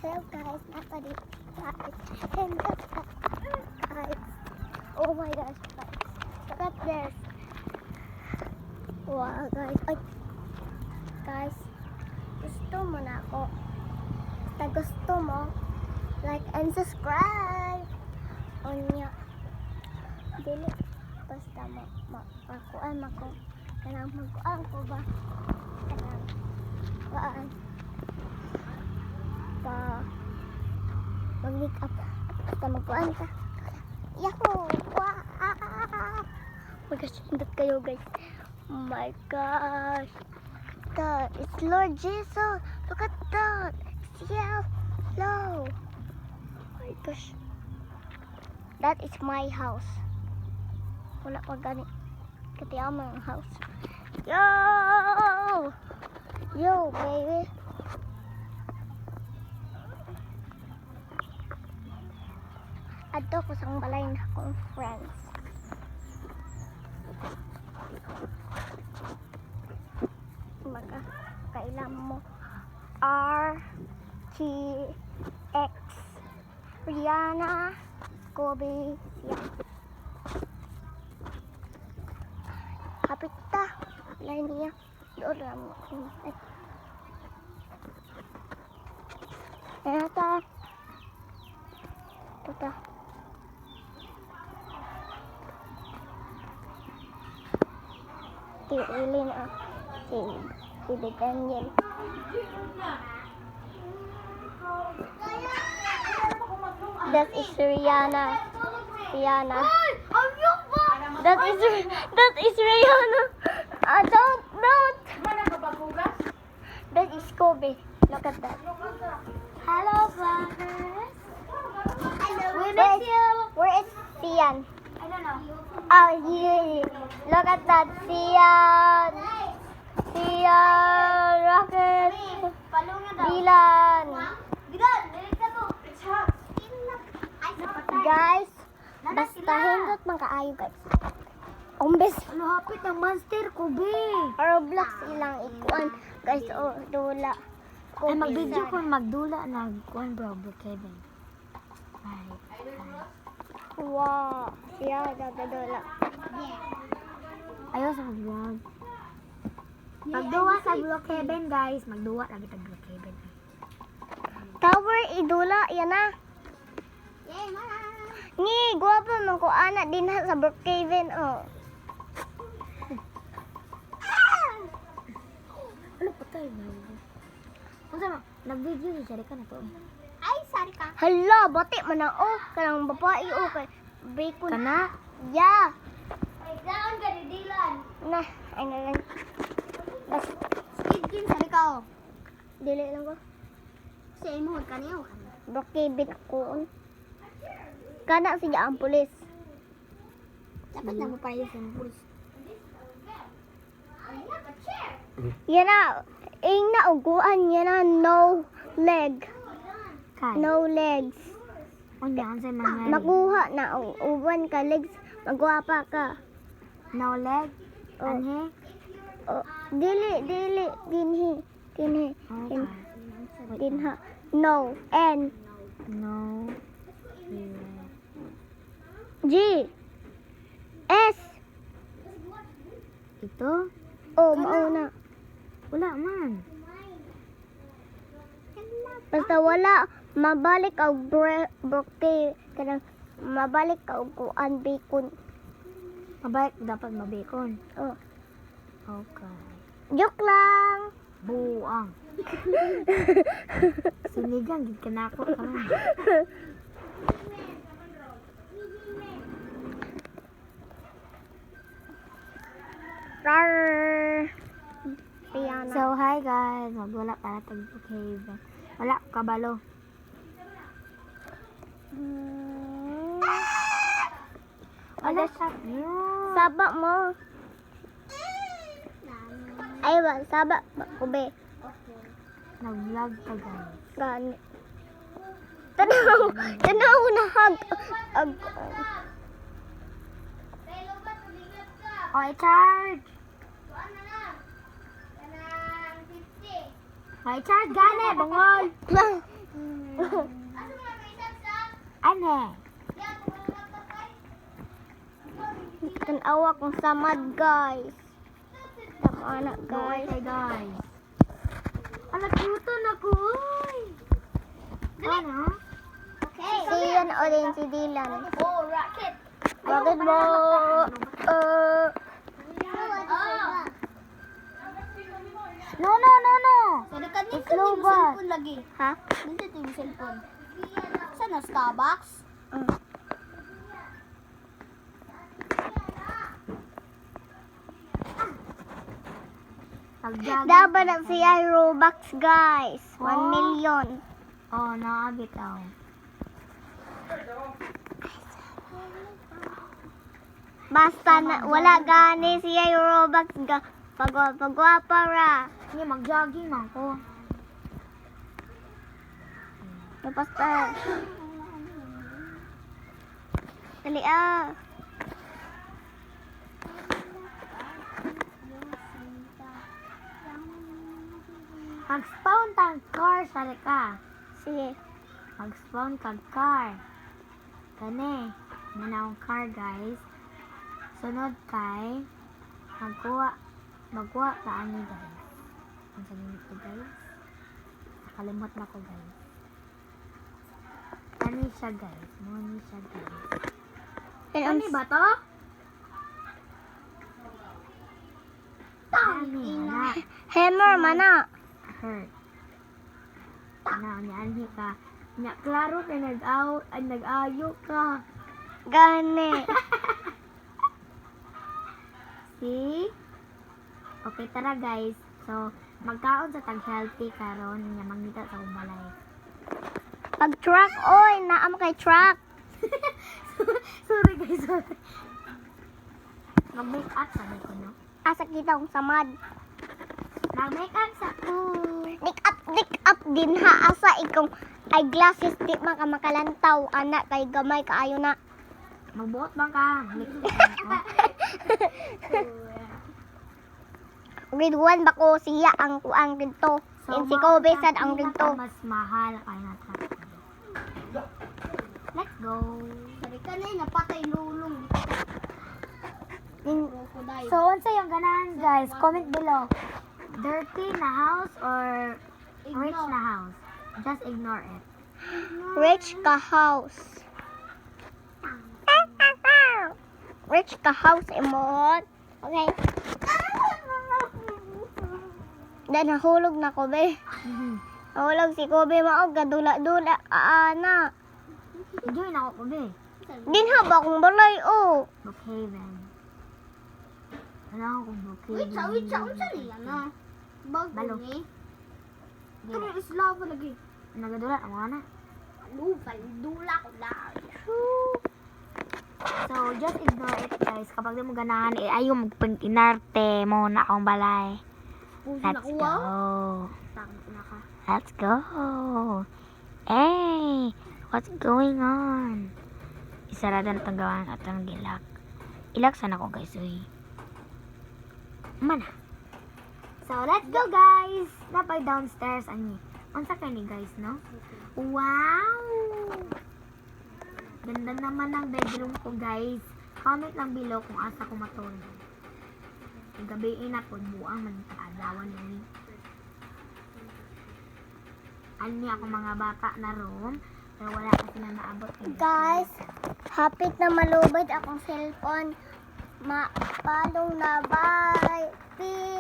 Hello guys, nasa dito guys. And look at guys. Oh my gosh guys. Look at this. Wow guys. Ay. Guys, gusto mo na ako. Basta gusto mo, like and subscribe. O niya. Dili. Basta makuan ako. Kanang magkuan ko ba? Kanang kuan. Mag-make up. Basta magkuhan ka. Yahoo! Wow! Oh my gosh, hindot kayo guys. Oh my gosh. That is Lord Jesus. Look at that. It's yellow. Oh my gosh. That is my house. Wala pa gani. Katiyama ang house. Yo! Yo, baby. Adto ko sang balay na akong friends. Maka kailan mo RTX Rihanna Kobe yan. Kapit ta. Lain niya. Doon lang mo. Ayan ta. Ito ta. Si Eileen si Big Daniel. That is Rihanna. That is Rihanna. Don't. That is Kobe. Look at that. Hello, vloggers. We miss you. Where is Sian? I don't know. Oh, here. Look at that. Sian, Rocket, Dylan. Guys, basta hindot man kaayo guys. Ombes. Hapit ang monster ko, be. Roblox ilang ikuan. Guys, oh, dula. Ay, mag-video ko magdula nagkuhan bro, Kevin. Bye. Wow. Siya, dula. Ayaw sa vlog. Magduwa sa vlog Kevin, guys. Magduwa lagi sa vlog Kevin. Tower idula yan na. Ni, guwapo man ko anak din sa Brookhaven oh. Ano pa tayo ba? Ano sama? Nag-video ni Sarika na to. Ay, sorry ka. Hala, bati man na oh. Kanang babae oh kay bacon. Kana? Yeah. Ay, saan ka ni Dylan? Na, ay na lang. Bas, Skid game Sarika oh. dili lang ko. Sa imo kaniyo. Brookhaven ako. Kana siya ang pulis. Dapat na mo pa yung pulis. Yan na, na uguan yan na no leg. Kay. No legs. Ano yan sa mga Makuha na uban ka legs, magwapa ka. no leg? Oh. Anhe? Oh, dili, dinhi. Okay. Dinha. No, N, No. G, S. Ito? Oh, mauna. Wala man. Basta wala, mabalik ang broke, kanang mabalik ang kuan bacon. Mabait dapat mabikon. Oh, Okay. joke lang. Buang. Sinigang, gid ka na ako. Rar. Piano. So, hi guys. Magwala para tag cave. Wala, kabalo. Wala siya. Saba mo. Ay ba, saba. Ube. Nag-vlog ka guys. Gani. Tanaw na hag. Okay, charge. May charge gani, bungol. Gane. Tanawa kong samad, guys. Tama na, Guys. guys. Okay, guys. Ala, cute na ko. Ano? Si Ian o din si Dylan. Oh, rocket. Bakit mo? No. Pero kanina It's yung lobat. cellphone lagi. Ha? Dito yung cellphone. Saan na? Starbucks? Pag-jogging. Dapat na siya Robux, guys. 1 Oh. million. Oh, nakabitaw. Basta na, wala gani siya Robux. Pagwapa ra. Hindi, mag-jogging man ko. Basta. Dali ah. Mag-spawn tang car sa reka. Sige. Mag-spawn kag car. Kani. Nanawang car, guys. Sunod kay magkuha ka ani, guys. Ang sabi ko, guys. Nakalimot na ko, guys. Ano siya, guys? Ano siya, guys? Ano ba to? Ano, anak? Hammer mana. Hurt. Ano, niyan ka. Nya, klaro kay nag-ayo ka. Gani. See? Okay, tara guys. So, magkaon sa tag-healthy karon nga mangita sa umbalay. Pag truck, oy, naam kay truck. Sorry guys, sorry. Mag-make up sa ko, no? Asa kita kong samad. Mag-make up sa ko. Dik up din ha. Asa ikong eyeglasses di man ka makalantaw. Anak kay gamay kaayo na. Magbuot bang ka? Make up Grade 1 ba ko siya ang kuang dito. And si Kobe sad ang dito. Mas mahal kay na ta. Let's go. Sabi ka na napatay lulong. Crocodile. So, unsa yung ganahan guys? Comment below. Dirty na house or rich na house? Just ignore it. Rich ka house. Rich ka house, emot. Okay. Dan nahulog na Kobe. Nahulog si Kobe mao gadula-dula ana. Enjoy na ako kubi. Dinha ba akong balay oh. Brookhaven. Ano ako kung Wait, Brookhaven? unsa niya na? Bago Balo. ni. Kami is lava lagi. Nagadula, ang mga na. Lupal, dula ko lang. So, just ignore it guys. Kapag di mo ganahan, ayaw magpag-inarte mo na akong balay. Puso Let's nakuha. go. Tangit na ka. Let's go. Hey, what's going on? Isarado na itong gawan at ang gilak. Ilaksan ako guys, uy. Mana. So, let's go guys. Napay downstairs, ani. Unsa ka ni guys, no? Wow! Ganda naman ang bedroom ko guys. Comment lang below kung asa ko matulog. Gabiin na po, buang magkaadawan yun. Alam niya ako mga bata na room, pero wala kasi na naabot. Guys, hapit na malubid akong cellphone. Mapalong na bye. Peace.